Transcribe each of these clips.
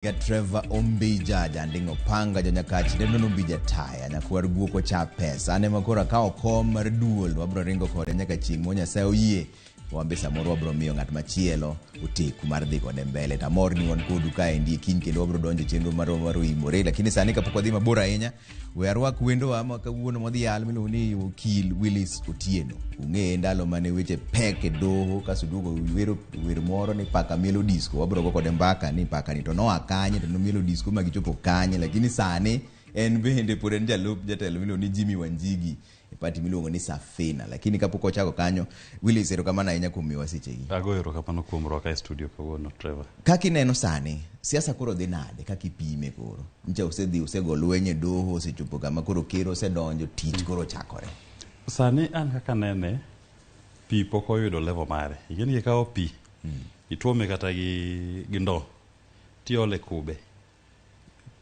Trevor Ombija jandingo panga janyakachi neno Ombija taya nyakwar guoko cha pesa ane makora kao kom mar duol wabro ringo kode nyaka chieng' monya sa oyie wambe samoro wabro miyo ng'at machielo oteku mar dhi kode mbele tamor ni wan kodu kaendi kiny kendo wabro donjo chenro mar imore lakini sani kapok wadhi mabor ahinya we arwak wendo wa ma kawuono modhi yal miluongo ni okil Willis Otieno ung'e ndalo mane weche pek e doho kaso duogo wer moro ni paka mielo disco wabro go kode mbaka ni paka ni to noa kanye to nomielo disco magichopo kanye lakini sani en bende pod en jalup jatelo miluongo ni Jimmy Wanjigi pati miluongo ni Safina lakini kapok ochako kanyo Willis erokamano ahinya kuom miwa sechegi. Ago erokamano kuom rwaka e studio kawuono Trevor. Kaka ineno sani siasa koro dhi nade kaka ipime koro ncha osego lweny e doho osechopo kama koro ker osedonjo tich koro chakore sani an kaka nene pi pok oyudo level mare ingeni ikawo pi ituome kata gi ndo tiole kube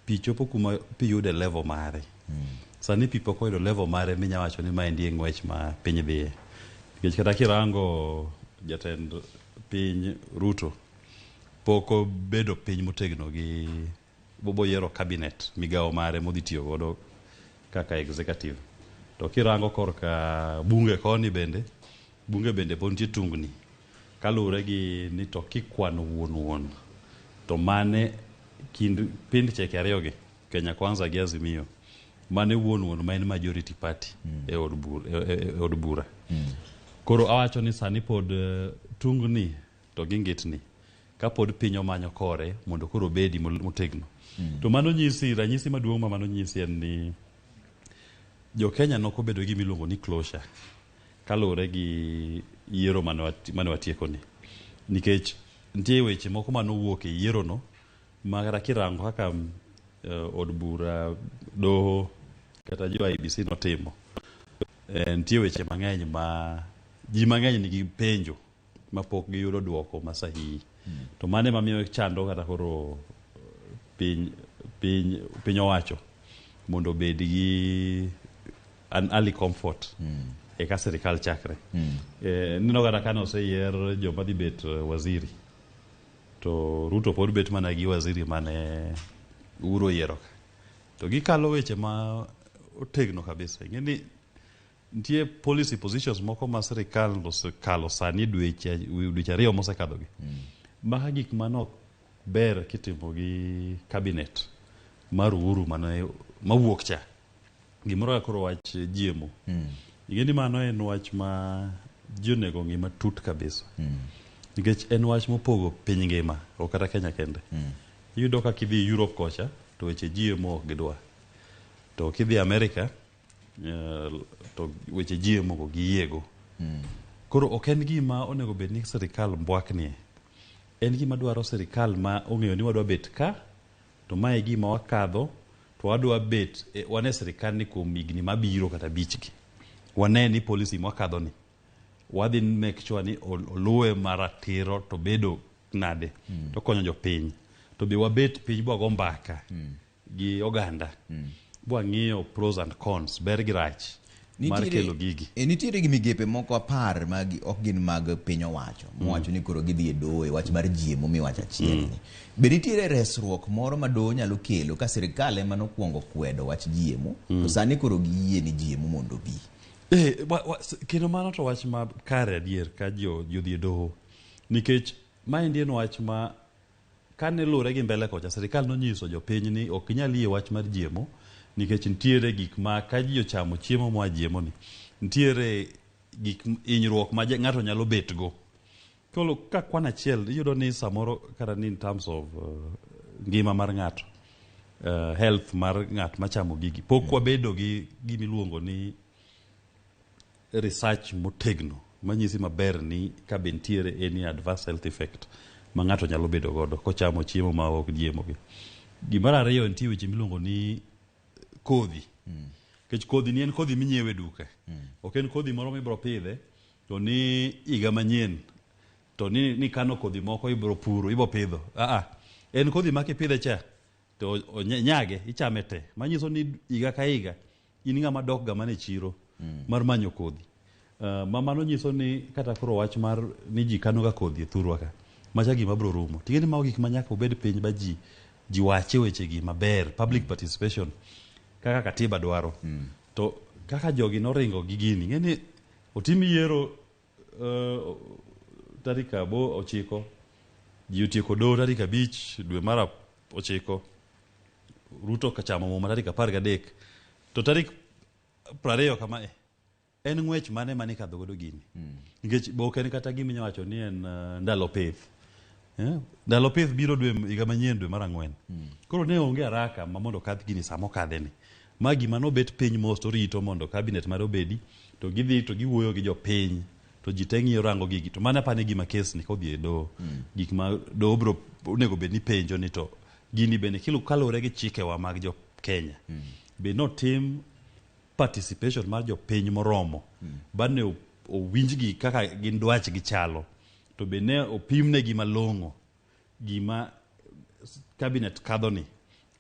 pi chopo kuma pi yude level mare sani pi pok oyudo level mare minya wacho ni maendi ng'wech ma piny dhiye nikech kata kirango jatend piny Ruto poko bedo piny motegno gi bobo yero cabinet migawo mare modhi tiyo godo kaka executive to kirango korka bunge koni bende pontie tungni kalure gi ni to kikwan wuon to mane kind pind cheke ariyogi Kenya Kwanza gi Azimio mane wuon ma en majority party e od bura koro awacho ni sani pod tungni to gingitni ka pod piny omanyo kore mondo koro bedi motegno to mano nyisi ranyisi maduong' ma mano nyisi en ni jo Kenya noko bedo gi miluongo ni closure kalure gi yiero mane watieko ni nikech nitie weche moko manowuok e yiero no magara kirango kaka od bura doho kata jo IBC notimo nitie weche mang'eny ma ji mang'eny nigi penjo mapok giyudo duoko masahihi to mane mamiyo chando kata koro piny owacho mondo bed gi an early comfort e ka sirikal chakre nino kata kane oseyier joma dhi bet waziri to Ruto pod bet mana gi waziri mane uro yiero to gikalo weche ma otegno kabisa ingeni nitie policy positions moko ma sirikal osekalo sani dweche ariyo mosekadho gi maka gik manok ber kitimo gi cabinet mar Uhuru mawuok cha gimoro koro wach jiemo ingeni mano en wach ma ji onego ng'i matut kabisa nikech en wach mopogo piny ngima ok kata Kenya kende iyudo ka kidhi Europe kocha to weche GMO ok gidwa to kidhi America to weche GMO go giyiego koro ok en gima onego bed ni sirikal mbwaknie en gima dwaro sirikal ma ong'eyo ni wadwa bet ka to mae gima wakadho to wadwa bet wane sirikal ni kuom higni mabiro kata bichgi wane ni policy mwakadho ni wadhi make sure ni oluwe maratiro to bedo nade to konyo jopiny to be wabet piny bwago mbaka gi oganda bwang'iyo pros and cons ber gi rach mar kelo gigi nitiere gi migepe moko apar magi ok gin mag piny owacho mowacho ni koro gidhi e doho e wach mar jiemo miwacho achiel ni be nitiere resruok moro ma doho nyalo kelo ka sirikal ema nokwongo kwedo wach jiemo to sani koro giyie ni jiemo mondo bi kendo mano to wach ma kare adier ka jodhi e doho nikech maendi en wach ma kane lure gi mbele kocha sirikal nonyiso jopiny ni ok inyal yie wach mar jiemo nikech nitiere gik ma ka ji ochamo chiemo moa jiemo ni nitiere gik hinyruok ma ng'ato nyalo bet go kolo ka kwan achiel iyudo ni samoro kata ni in terms of ngima mar ng'ato health mar ng'at machamo gigi pok wabedo gi gimiluongo ni research motegno manyisi maber ni ka be nitiere any adverse health effect ma ng'ato nyalo bedo godo kochamo chiemo ma ok jiemo gi gimar ariyo nitie weche miluongo ni kodhi kech kodhi ni en kodhi minyiewe duka ok en kodhi moro mibro pidhe to ni iga manyien to ni kano kodhi moko ibro puro ibro pidho en kodhi ma kipidhe cha to nyage ichame te manyiso ni iga ka iga in ng'ama dok ga mane chiro mar manyo kodhi mano nyiso ni kata koro wach mar ni ji kano ga kodhi e thurwa ka macha gima bro rumo tingeni mago gik ma nyaka obed piny ba ji ji wache wechegi maber, public participation kaka katiba dwaro. To kaka jogi noringo gi gini, ng'eni otim yiero tarik 9, ji otieko doho tarik 5 dwe mar 9, Ruto kachamo muma tarik 13, to tarik 20 kama en ng'wech mane mani kadho godo gini. Nikech ok en kata gimi nyawacho ni en ndalo pith. Ndalo pith biro higa manyien dwe mar 4. Koro ne onge haraka ma mondo kadh gini samo kadheni. Ma gima nobet piny mos to rito mondo kabinet mare obedi, to gidhi to giwuoyo gi jopiny, to ji te ng'iyo rango gigi. To mana pane gima kes ni kodhi e doho. Gik ma doho bro onego bed ni penjo ni to gini bende kaluwore gi chikewa mag jo Kenya. Be notim participation mar jopiny moromo. Bane owinjgi kaka gin dwach gi chalo. To be ne opimne gima long'o. Gima cabinet kadhoni.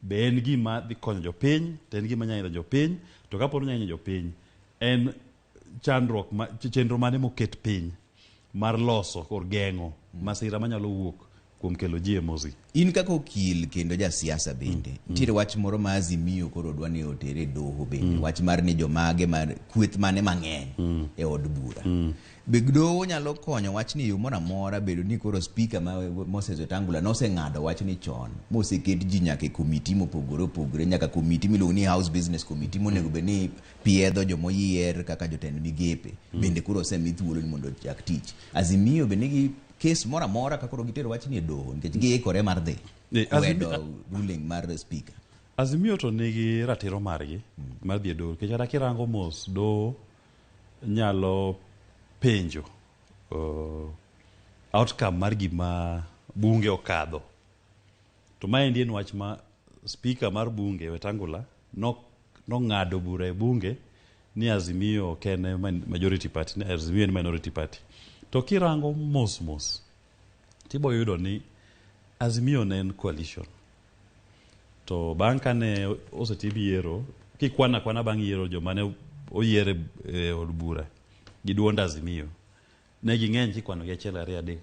Be en gima dhi konyo jopiny, to en gima nyalo jopiny, to kapo ni nyalo jopiny, en chandruok chenro mane moket piny mar loso kor geng'o masira manyalo wuok kuom kelo ji e mosi. In kaka okil kendo ja siasa bende, nitiere wach moro ma Azimio koro dwa ni otere doho bende, wach mar ni jomage mar kweth mane mang'eny e od bura. Be doho nyalo konyo wach ni yo moro amora, bedo ni koro speaker Moses Wetangula noseng'ado wach ni chon, moseket ji nyaka e komiti mopogore opogore, nyaka komiti miluongo ni House Business Committee monego bed ni piedho jomoyier kaka jotend migepe, bende koro osemi thuolo ni mondo ochak tich. Azimio be nigi kes moro amora ka koro gitero wach ni e doho nikech giikore mar dhi kwedo ruling mar speaker. Azimio to nigi ratiro margi mar dhi e doho, nikech kata kirango mos doho nyalo penjo outcome mar gima bunge okadho. To maendi en wach ma speaker mar bunge Wetangula nong'ado bura e bunge ni Azimio ok en majority party, ni Azimio en minority party. To kirango mos tibo yudo ni Azimio ne en coalition. To bang' kane osetim yiero, kikwana bang' yiero joma ne oyiere e od bura gi duond Azimio, ne ging'eny kikwano gi 1, 2,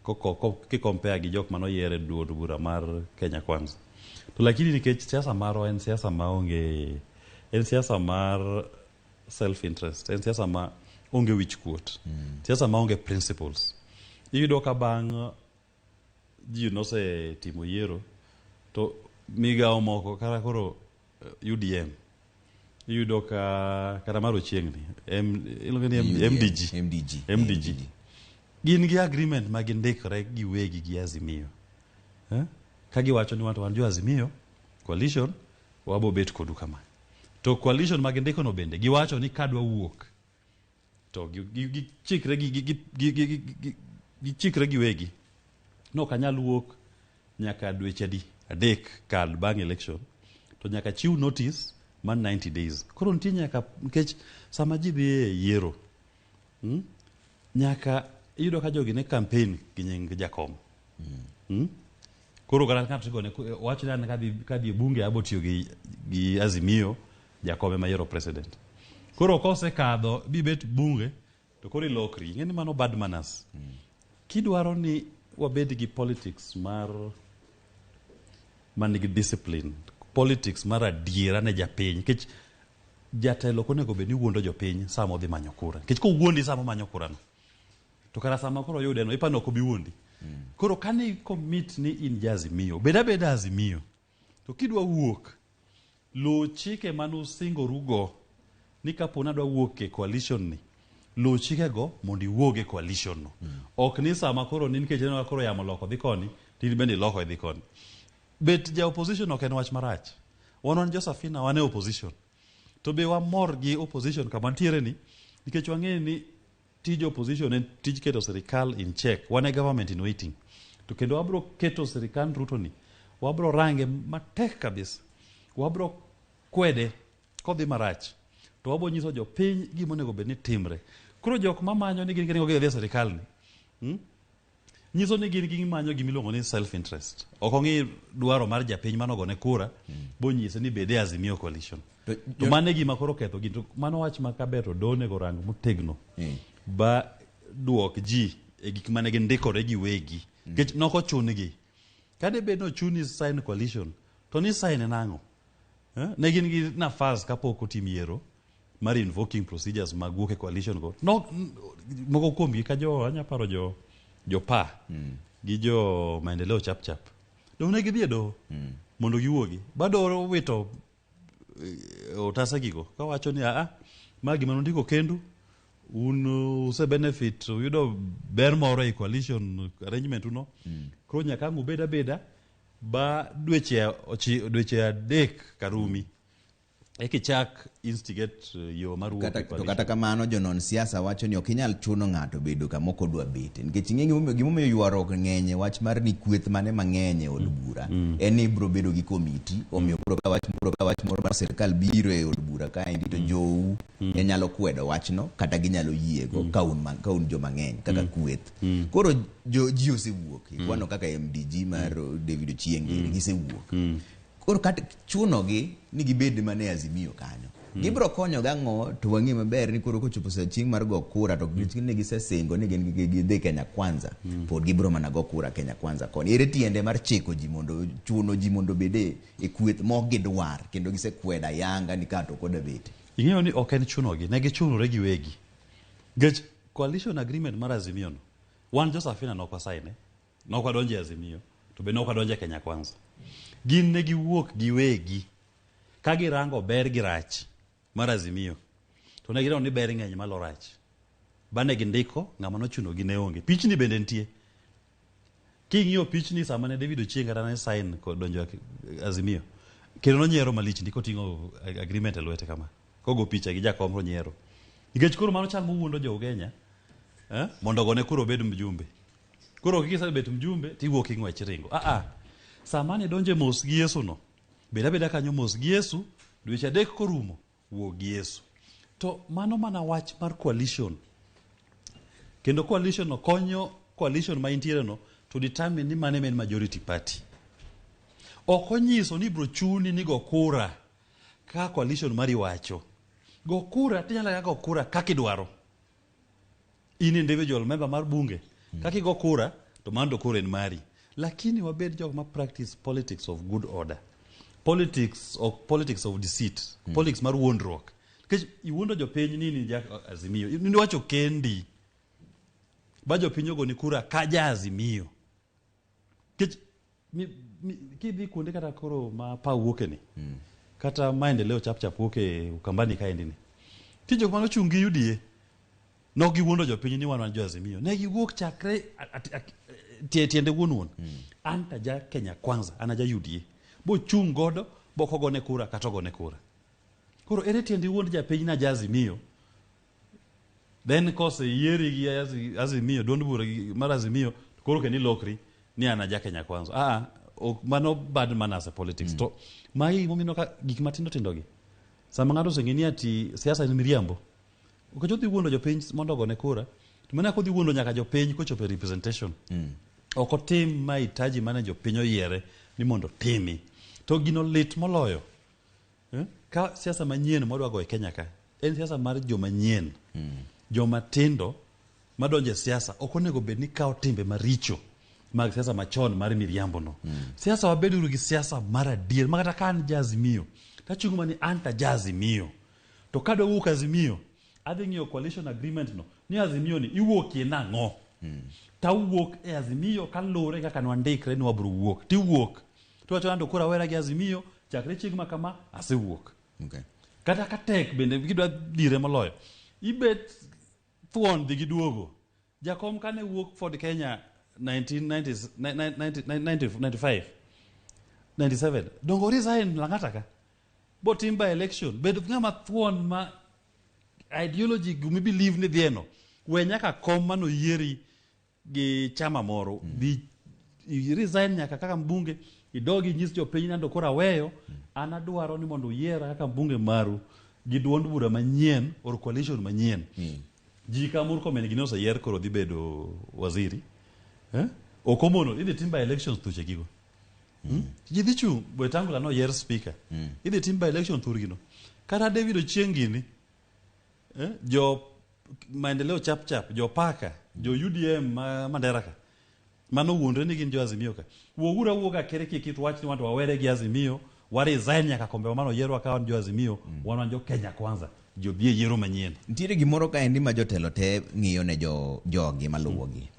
3 kikompea gi jok mano yiere duond bura mar Kenya Kwanza. To lakini nikech siasa maro en siasa maonge, en siasa mar self interest, en siasa ma onge wich kuot, siasa maonge principles. Iyudo ka bang' ji nosetimo yiero, to migawo moko kara koro UDM iyudo ka kata maro chiengni MDG gin gi agreement ma gindikre gi wegi gi Azimio, ka giwacho ni wan jo Azimio coalition wabo bet kodu kama. To coalition ma gindikono bende giwacho ni kadwa wuok to gichikre gi wegi no kanyal wuok nyaka dweche 3 kal bang' election, to nyaka chiw notice man 90 days. Koro nitie nyaka, nikech sama ji dhi e yiero, nyaka iyudo ka jogi ne campaign gi nying jakom. Koro kata ng'ato sigone wach ni kadhi e bunge abo tiyo gi Azimio, jakom ema yiero president. Koro kosekadho bibet bunge to koro ilokri, ing'eni mano bad manners. Kidwaro ni wabed gi politics manigi discipline, politics mar adiera ne japiny, nikech jatelo konego bed ni wuondo jopiny sama odhi manyo kura. Nikech kowuondi sama manyo kurano, to kara sama koro yudeno ipano ok obi wuondi. Koro kane commit ni in Azimio, beda Azimio, to kidwa wuok, luw chike manusingorugo ni kapo nadwa wuok e coalition ni, luw chikego mondo iwuog e coalition no. Ok ni sama koro ni nikech ne koro yamo loko dhi koni, tin bende loko dhi koni. Bet ja opposition ok en wach marach. Wanon Josephina wane opposition. To be wamor gi opposition kama ntiere ni, nikech wang'e ni tij opposition en tij keto sirikal in check. Wane government in waiting. To kendo wabro keto sirikal Ruto ni, wabro range matek kabisa. Wabro kwede kodhi marach. To wabo nyiso jopiny gimonego bed ni timre. Koro jok mamanyo ni gin keringo gi sirikal ni, nyiso ni gin gimanyo gimiluongo ni self interest. Ok ong'i dwaro mar japiny manogone kura, bo nyise ni bede Azimio coalition. To mane gima koro ketho gin, to mano wach makaber to donego rango motegno. Ba duok ji e gik mane gindikore gi wegi. Nikech noko chungi. kade be no chuni sign coalition to ni sign nango ne gin gi nafas kapok otim yiero mar invoking procedures mag wuok e coalition go no moko kuom gi ka jo anya paro jo pa gi jo maendeleo chap do ne gidhi do mondo giwuogi bado wito otasa gigo ka wacho ni magi mano ndiko kendu un use benefit yudo ber moro e coalition arrangement uno koro nyaka beda ba dweche adek karumi ekichak instigate yo mar wuok to kata kamano jonon siasa wacho ni ok inyal chuno ng'ato bedo kamoko dwa bet nikech ing'e gimomiyo ywaruok ng'enye wach mar ni kweth mane mang'eny e od bura en ni biro bedo gi komiti omiyo biro ka wach moro mar sirkal biro e od bura kaendi to jou nyalo kwedo wachno kata ginyalo yiego ka un jo mang'eny kaka kweth koro ji osewuok kwano kaka MDG mar David Ochieng gisewuok koro kata chunogi ni gibed mane Azimio kanyo gibro konyo gang'o to wang'e maber ni koro kochopo sa chieng' mar go kura to ne gisesingo ni gidhi Kenya Kwanza pod gibro mana go kura Kenya Kwanza koni ere tiende mar chiko ji mondo chuno ji mondo bede e kweth mok gidwar kendo gisekweda yanga ni kato koda bete ing'eyo ni ok en chunogi ne gichunore giwegi gech coalition agreement mar Azimio no wan Josephina nok wasaine nok wadonje Azimio to be nok wadonje Kenya Kwanza gin ne giwuok giwegi ka girango ber gi rach mar Azimio to ne gineno ni ber ng'eny malo rach bane gindiko ng'ama nochuno gi ne onge pichni bende nitie king'iyo pichni sama ne David Ochieng kata ne sign ko donjo Azimio kendo nonyiero malich ndiko ting'o agreement e lwete kama kogo picha gi jakom nyiero nikech koro mano chal mowuondo jo Kenya mondo gone kuro bed mjumbe koro kisebet mjumbe tiwuok ing'wech ringo samani donje mos gi Yesu no beda kanyo mos gi Yesu dweche adek korumo wuok gi Yesu to mano mana wach mar coalition kendo coalition no konyo coalition ma intiere no to determine ni mane men majority party okonyiso ni bro chuni ni go kura ka coalition mari wacho go kura tinyala go kura kakidwaro in individual member mar bunge kakigo kura to mando kura en mari lakini wabed jok ma practice politics of good order politics of deceit politics mar wuondruok kech iwuondo jopiny nini ja Azimio ni wacho kendi ba jopiny ogo ni kura ka ja Azimio kech kidhi kuonde kata koro ma pa wuoke ni kata maendeleo chap wuoke ukambani kaendi ni tijo mano chungi UDA no giwuondo jopiny ni wan jo Azimio ne giwuok chakre tiende wuon anta ja Kenya Kwanza ana ja UDA bo chung godo bo kogone kura kata ogone kura koro ere tiende wuon ja piny na ja Azimio then kose yieri gi Azimio don bura mar Azimio koro ke ni lokri ni ana ja Kenya Kwanza mano bad manners politics to mai momino ka gik matindo tindogi sama ng'ato sengeni ati siasa ni miriambo okochodhi wuondo jopiny mondo ogone kura to mana kodhi wuondo nyaka jopiny kochopo representation okotim mahitaji mane jopiny oyiere ni mondo timi to gino lit moloyo ka siasa manyien modwa go e Kenya ka en siasa mar joma nyien joma tindo madonje siasa okonego bed ni kao timbe maricho mag siasa machon mar miriambo no siasa wabeduru gi siasa mar adier makata kan Azimio tachungu mani anta Azimio to kado wuok Azimio adhi ng'iyo coalition agreement no ni Azimio ni iwuokie nang'o tawuok e Azimio kalure kaka nwandikre ni wabro wuok tiwuok to wacho ando kura wera gi Azimio chakre chieng' ma kama asewuok kata katek bende gidwa dire moloyo ibet thuon dhi giduogo jakom kane wuok Ford Kenya 1995 97 dongo resign lang'ata ka bo timba election bed ng'ama thuon ma ideology gumi believe ni dhieno we nyaka kom mano yieri gi chama moro bi resign nyaka kaka mbunge idogi nyis jopiny nando kora weyo ana dwaro ni mondo yiera kaka mbunge maru gi duond bura manyien or coalition manyien ji kamur komen gi nosa yier koro dhi bedo waziri okomono idhi timba elections tuche gigo ji dhi chung Wetangula no yier speaker idhi timba election thurgino kata David Ochieng gini jo maendeleo chap jo paka jo UDM manderaka mano wuondre ni gin jo Azimio ka. Wuoga kere kik wach ni wanto wawere gi Azimio, waresign nyaka kombe mano yiero ka wan jo Azimio, wan jo Kenya kwanza. Jo bie yiero manyien. Nitiere gimoro ka endi ma jotelo te ng'iyo ne jogi maluwogi.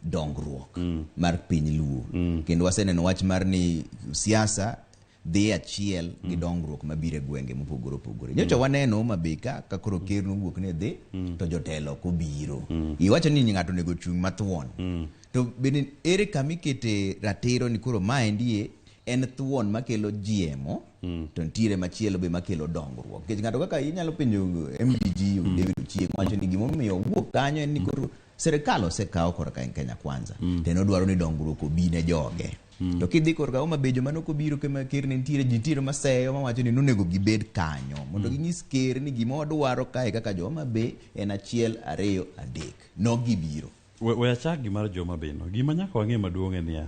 Dongruok mar piny luo. Kendo waseneno wach mar ni siasa dhi achiel gi dongruok mabiro e gwenge mopogore opogore. Nyocha waneno mabeka ka koro ker nowuok ne dhi to jotelo kobiro. Iwacho ni ng'ato onego chung' mathuon. To bende ere kama ikete ratiro ni koro maendi en thuon makelo jiemo to nitiere machielo be makelo dongruok. Nikech ng'ato kaka inyalo penjo MDG David Ochieng wacho ni gimomiyo owuok kanyo en ni koro serikal osekawo korka en Kenya kwanza. Teno dwaro ni dongruok obi ne joge. To kidhi korka Homabay mano kobiro kama ker ne nitiere maseyo mawacho ni nonego gibed kanyo mondo ginyis ker ni gima wadwaro kae kaka jo Homabay en 1, 2, 3. No gibiro. We achak gimar jo Homabay no. Gima nyaka wang'e maduong' en niya,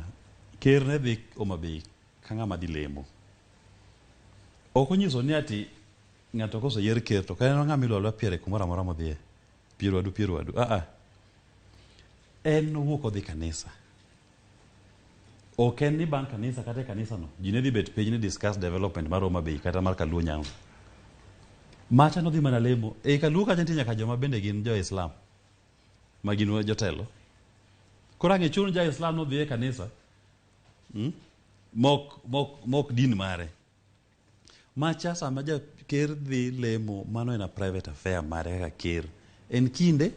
ker ne dhi Homabay ka ng'ama di lemo. Ok onyiso ni ati ng'ato koseyier ker to kaneno ng'ama ilwalo piere kumoro amora modhiye. Piero adu. En owuok odhi kanisa. Ok en ni bang' kanisa kata kanisa no. Ji ne dhi bet piny ni discuss development mar Homabay kata mar Kaluo Nyanza. Macha no dhi mana lemo. Kaluo kacha nitie nyaka joma bende gin jo Islam. Ma gin jotelo. Koro ang'e chuno jo Islam no dhi e kanisa. Mok din mare. Macha sama ja ker dhi lemo mano en a private affair mare kaka ker. En kinde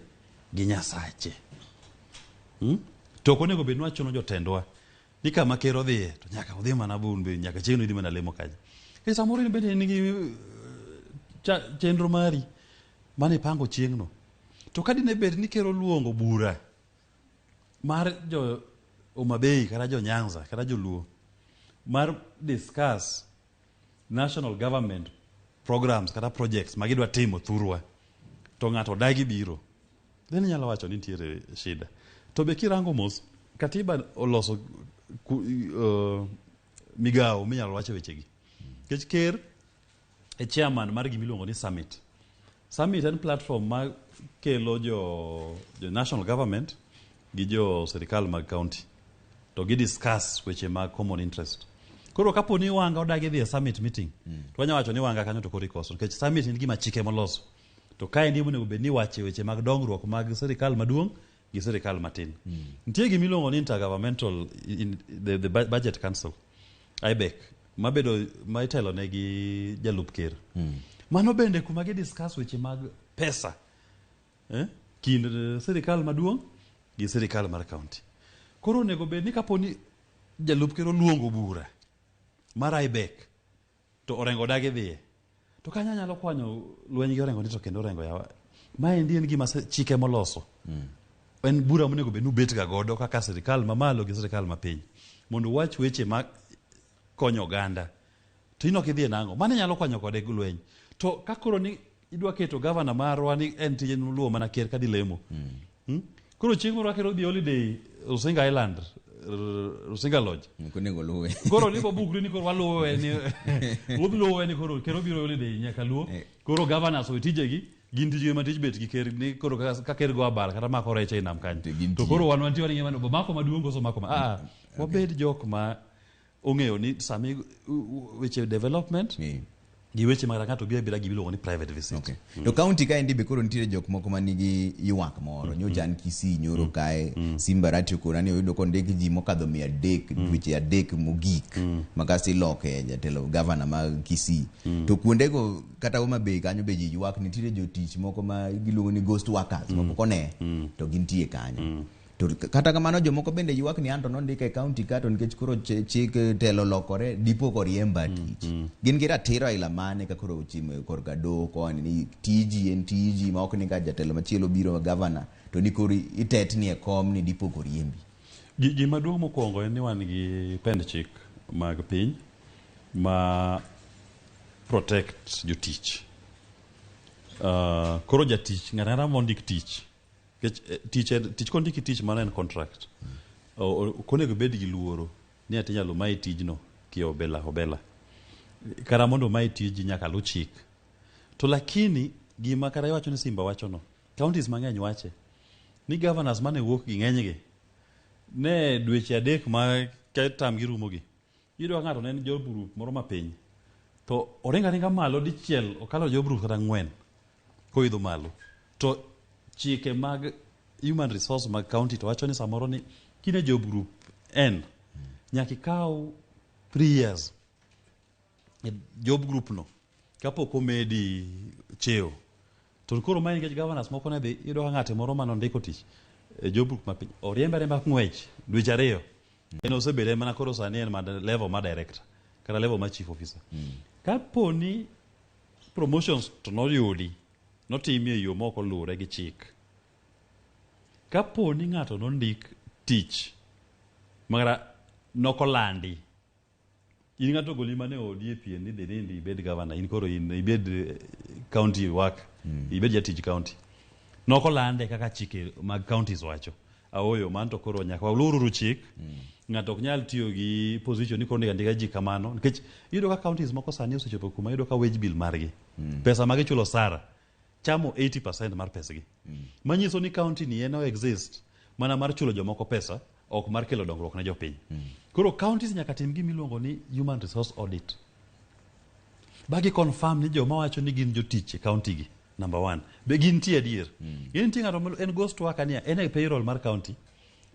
gi Nyasache. To konego bed wachuno jotendwa ni kama ker odhiye to nyaka odhi mana bun nyaka chieng' idhi mana lemo kanyo. Samoro ni bende nigi chenro mari mane pango chieng' no. To ka dine bed ni ker luongo bura mar jo Homabay kata jo Nyanza kata jo Luo mar discuss national government programs kata projects magidwa timo thurwa to ng'ato dagi biro, then nyalo wacho ni nitiere shida. To be kirango mos katiba oloso migao minyalo wacho wechegi. Kech ker e chairman mar gimiluongo ni summit. Summit en platform ma kelo jo national government gi jo serikal mag county to gi discuss weche mag common interest. Koro kapo ni wanga odagi dhi e summit meeting to wanya wacho ni wanga kanyo to kori koso. Kech summit en gima chike moloso. To kae ndi monego bed ni wache weche mag dongruok mag serikal maduong' gi serikal matin. Nitie gimiluongo ni intergovernmental the budget council IBEC mabedo ma itelo ne gi jalup ker. Mano bende kuma gi discuss weche mag pesa kind serikal maduong' gi serikal mar county. Koro nego bed ni kapo ni jalup ker luongo bura mar IBEC to orengo dagi dhiye to kanya nyalo kwanyo lweny gi orengo ni to kendo orengo yawa. Maendi en gima chike moloso. En bura monego bed nubet ga godo kaka serikal mamalo gi serikal mapiny mondo wach weche ma konyo oganda. To inok idhi nango mane nyalo kwanyo kode lweny. To kakoro ni idwa keto governor marwa ni en tije luo mana ker ka dilemo. Koro chieng' moro akero dhi holiday Rusinga Island, Rusinga Lodge. Konego luwe. Koro libo bugri ni koro waluwe ni udluwe ni koro kero biro holiday nyaka luo. Koro governor so tijegi gin tije ma tij bet gi ker ni koro ka ker go abal kata mako reche nam kanyo. To koro wan wantie wani ng'emano mako maduong' so mako wabed jok ma ong'eyo ni sami weche development gi weche mag ng'ato bira gibiluongo ni private visit. Okay. To county ka endi be koro nitiere jok moko manigi ywak moro. Nyocha an Kisii nyoro kae Simbarati koro ne oyudo kondiki ji mokadho 300 dweche 3 mogik makasi loke jatelo governor mag Kisii. To kuondego kata Homabay kanyo be ji ywak nitiere jotich moko ma giluongo ni ghost workers moko kone to gintie kanyo. To kata kamano jomoko bende ywak ni anto nondike county ka to nikech koro chik telo lokore dipo koriemba tich. Gin gi ratiro aila mane ka koro ochimo korka do koni ni tiji en tiji ma ok ni ka jatelo machielo biro governor to ni koro itetni e kom ni dipo koriembi. Gima duong' mokwongo en ni wan gi pend chik mag piny ma protect jotich. Koro jatich ng'ata mondik tich. Tich kondiki tich mana en contract. Konego bed gi luoro ni ati nyalo mai tijno ki obela. Kara mondo mai tiji nyaka lu chik. To lakini gima kara wacho ni Simba wacho no. Counties mang'eny wache ni governors mane wuok gi ng'enygi ne dweche adek ma ketam girumogi iyudo ka ng'ato ne en job group moro mapiny to oringa malo dichiel okalo job group kata 4 koidho malo to chike mag human resource mag county to wacho ni samoro ni kine job group n nyaka ikaw 3 years e job group no kapok omedi cheo to koro mai nikech governors moko ne dhi iyudo ka ng'ate moro manondiko tich e job group mapiny oriembe ng'wech dweche 2 en osebede mana koro sani en level ma director kata level ma chief officer kaponi promotions to noyudi notimie yo moko lure gi chik kaponi ng'ato nondik tich magara nokolandi in ng'ato goli mane odi e pien ni dhi ibed governor in koro in ibed county work ibed jatij county nokolande kaka chike mag counties wacho aoyo man to koro nyaka walururu chik ng'ato ok nyal tiyo gi position ni koro ndika ji kamano nikech iyudo ka counties moko sani osechopo kuma iyudo ka wage bill margi pesa ma gichulo sara chamo 80% mar pesgi manyiso ni county ni eno exist mana mar chulo jomoko pesa ok mar kelo dongruok ne jopiny koro counties nyaka tim gimiluongo ni human resource audit bagi confirm ni joma wacho ni gin jotich e county gi number 1 be gin tie adier gin tie ng'ato en ghost worker ni en e payroll mar county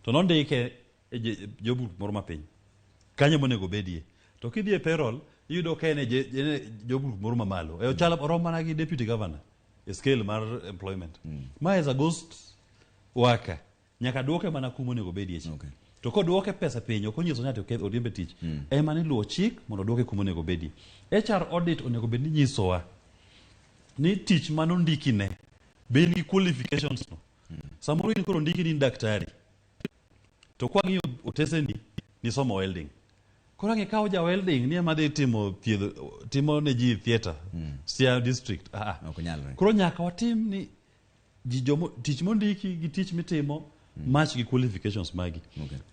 to nondike e job group moro mapiny kanyo monego bedie to kidhi e payroll iyudo ka en e job group moro mamalo e ochala oromo mana gi deputy governor e scale mar employment ma as a ghost worker nyaka duoke mana kuma onego bedie to koduoke pesa piny ok onyiso ni ati oriembe tich ema ni luwo chik mondo duoke kuma onego bedie HR audit onego bed ni nyisowa ni tich manondikine be in gi qualifications no samoro in koro ndiki ni daktari to kwa ng'iyo oteseni ni somo welding koro ng'ikawo ja welding ni ema dhi timo ne ji theatre Siaya district koro nyaka watim ni tich mondiki gi tich mitimo match gi qualifications magi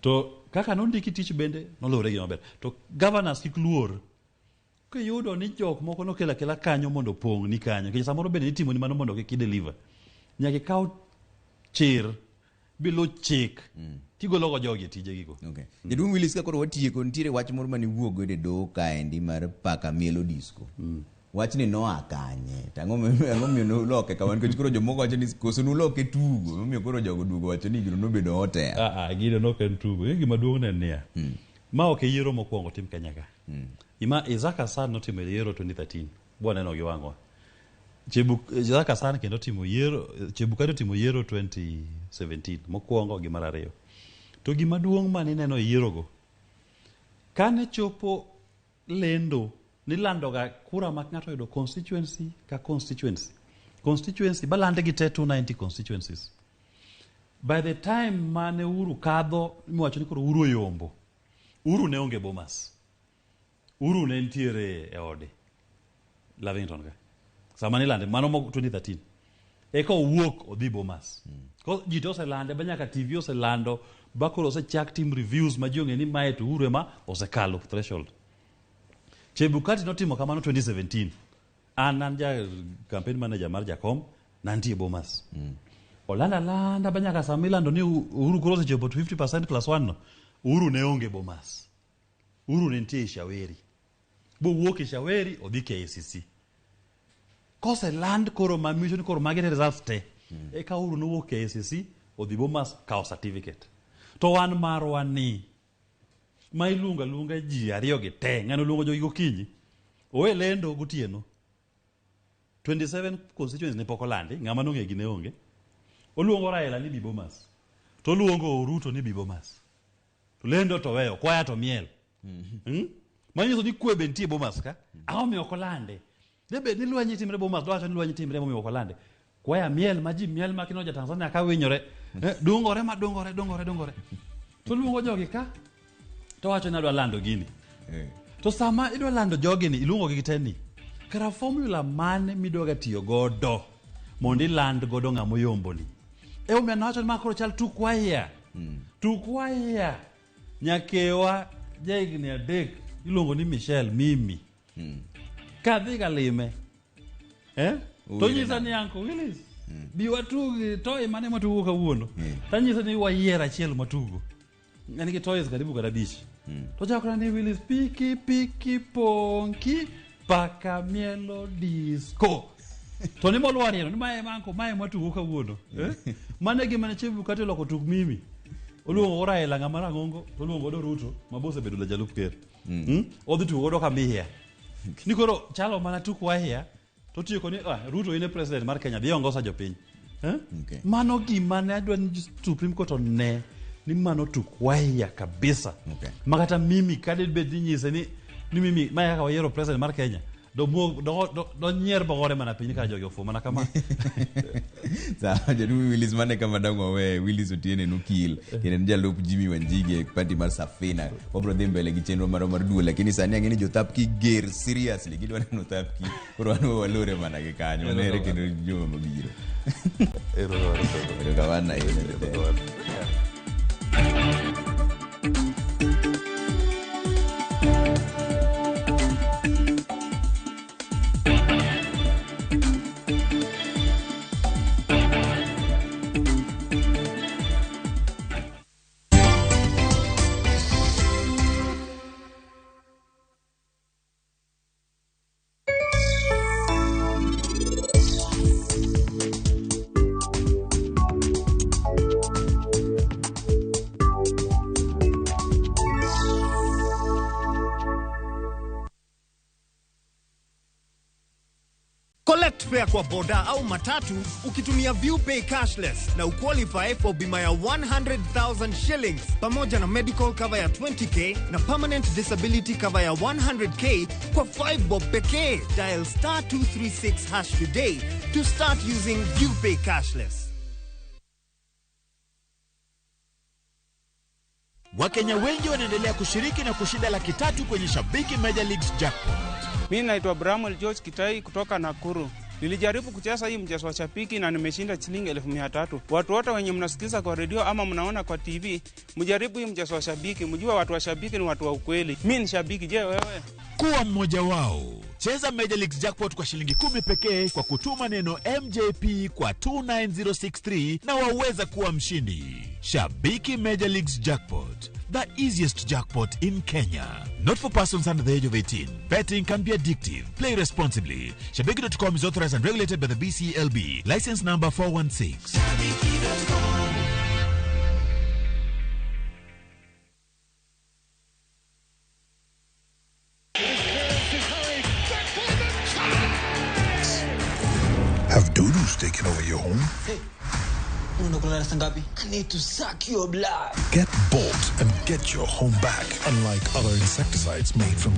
to kaka nondiki tich bende nolore gi maber to governors kik luor kiyudo ni jok moko nokela kela kanyo mondo pong ni kanyo nikech samoro bende itimo ni mano mondo kideliver nyaka ikaw chir bilo chik tigolo go jogi tije gigo Jaduong' Willis ka koro watieko nitiere wach moro mane wuok go e do kaendi mar paka mielo disco wach ni noa kanye ang'o miyo noloke kama nikech koro jomoko wacho ni koso noloke tugo miyo koro jogo duogo wacho ni gino nobedo hotel gino noken tugo gima duong' ne niya ma ok yiero mokwongo tim Kenya ka ima Isaac Hassan notimo yiero 2013 bwana neno gi wang'wa Isaac Hassan kendo timo yiero Chebukati timo yiero 2017 mokwongo gi mar ariyo to gima duong' mane neno yiero go kane chopo lendo nilando ga kura ma ng'ato yudo constituency ka constituency balande gi 290 constituencies by the time mane Uhuru kadho miwacho ni koro Uhuru oyombo Uhuru ne onge Bomas Uhuru ne ntiere e ode Lavington ka sama nilande mano mo 2013 eka owuok odhi Bomas ko ji to oselande banyaka TV oselando bakoro osechak tim reviews ma ji ong'e ni mae to Uhuru ema osekalo threshold Chebukati notimo kamano 2017 an ja campaign manager mar Jakom nantie Bomas landa banyaka samilando ni Uhuru koro osechopo 50% plus 1 no Uhuru ne onge Bomas Uhuru ne nitie Shaweri bo wuok Shaweri odhi KCC kose land koro mamisho ni koro magete results te eka Uhuru no wuok KCC odhi Bomas kao certificate to wan marwa ni ma ilunga ji ariyo gi te ng'ano luongo jogi gokinyi owe lendo gotieno 27 constituencies ne pokolandi ng'ama nong'e gi ne onge oluongo Raila ni Bibomas to oluongo Ruto ni Bibomas to lendo to weyo kwaya to miel manyiso ni kwe bentie Bomas ka ang'o miyo okolande debe ni lwenyi timre Bomas do wacho ni lwenyi timre momiyo okolande kwaya miel ma ji miel makino ja Tanzania ka winyore dungore to luongo jogi ka to wacho ni adwa lando gini to sama idwa lando jogi ni iluongo gi teni kara formula mane midwaga tiyo godo mondo iland godo ng'amo yombo ni omiyo nawacho ni makoro chal tukwaya nyakewa jaigni adek iluongo ni Michelle Mimi kadhi galime to nyisa ni Uncle Willis bi watugi to imane matugo kawuono tanyisa ni wayiero achiel matugo yani kitoys karibu karabishi to jakona ni Willis piki ponki paka mielo disco to ni molwari no mae manko mae matu ka wuono mane gi mane chibu katelo ko tuk mimi oluongo ora ela ngamara ngongo oluongo do Ruto mabose bedo la jalup ker odhi tu godo kamia ni koro chalo mana tuk wa here to tiyo ko ni Ruto ine president mar Kenya bi ongosa jopiny mano gima ne adwa ni Supreme Court ne ni mano tuk wa here kabisa makata mimi kade bedni nyise ni mimi maya ka wayero president mar Kenya do nyer bogore mana piny ka jogi ofu mana kama sa jadu Willis mane kama dango we Willis Otieno no kill kene jalup Jimmy Wanjigi party mar Safina obro dhi mbele gi chenro mar duo lakini sani angeni jotap ki ger seriously gidwa no tap ki koro anu walore mana ke kanyo nere kendo joma mabiro ero gawana Collect fare kwa boda au matatu ukitumia ViewPay cashless na uqualify for bima ya 100,000 shillings pamoja na medical cover ya 20k na permanent disability cover ya 100k kwa 5 bob pekee. Dial *236# today to start using ViewPay cashless. Wakenya wengi wanaendelea kushiriki na kushinda $300,000 kwenye Shabiki Major Leagues Jackpot. Mimi naitwa Bramwell George Kitai kutoka Nakuru. Nilijaribu kucheza hii mchezo wa Shabiki na nimeshinda shilingi 1,300. Watu wote wenye mnasikiza kwa radio ama mnaona kwa TV, mjaribu hii mchezo wa Shabiki, mjue watu wa Shabiki ni watu wa ukweli. Mimi ni shabiki, je wewe? Kuwa mmoja wao. Cheza Major Leagues Jackpot kwa shilingi 10 pekee kwa kutuma neno MJP kwa 29063 na waweza kuwa mshindi. Shabiki Major Leagues Jackpot, the easiest jackpot in Kenya. Not for persons under the age of 18. Betting can be addictive. Play responsibly. Shabiki.com is authorized and regulated by the BCLB. License number 416. Have doodles taken over your home? Hey, I need to suck your blood. Get bolt and get your home back. Unlike other insecticides made from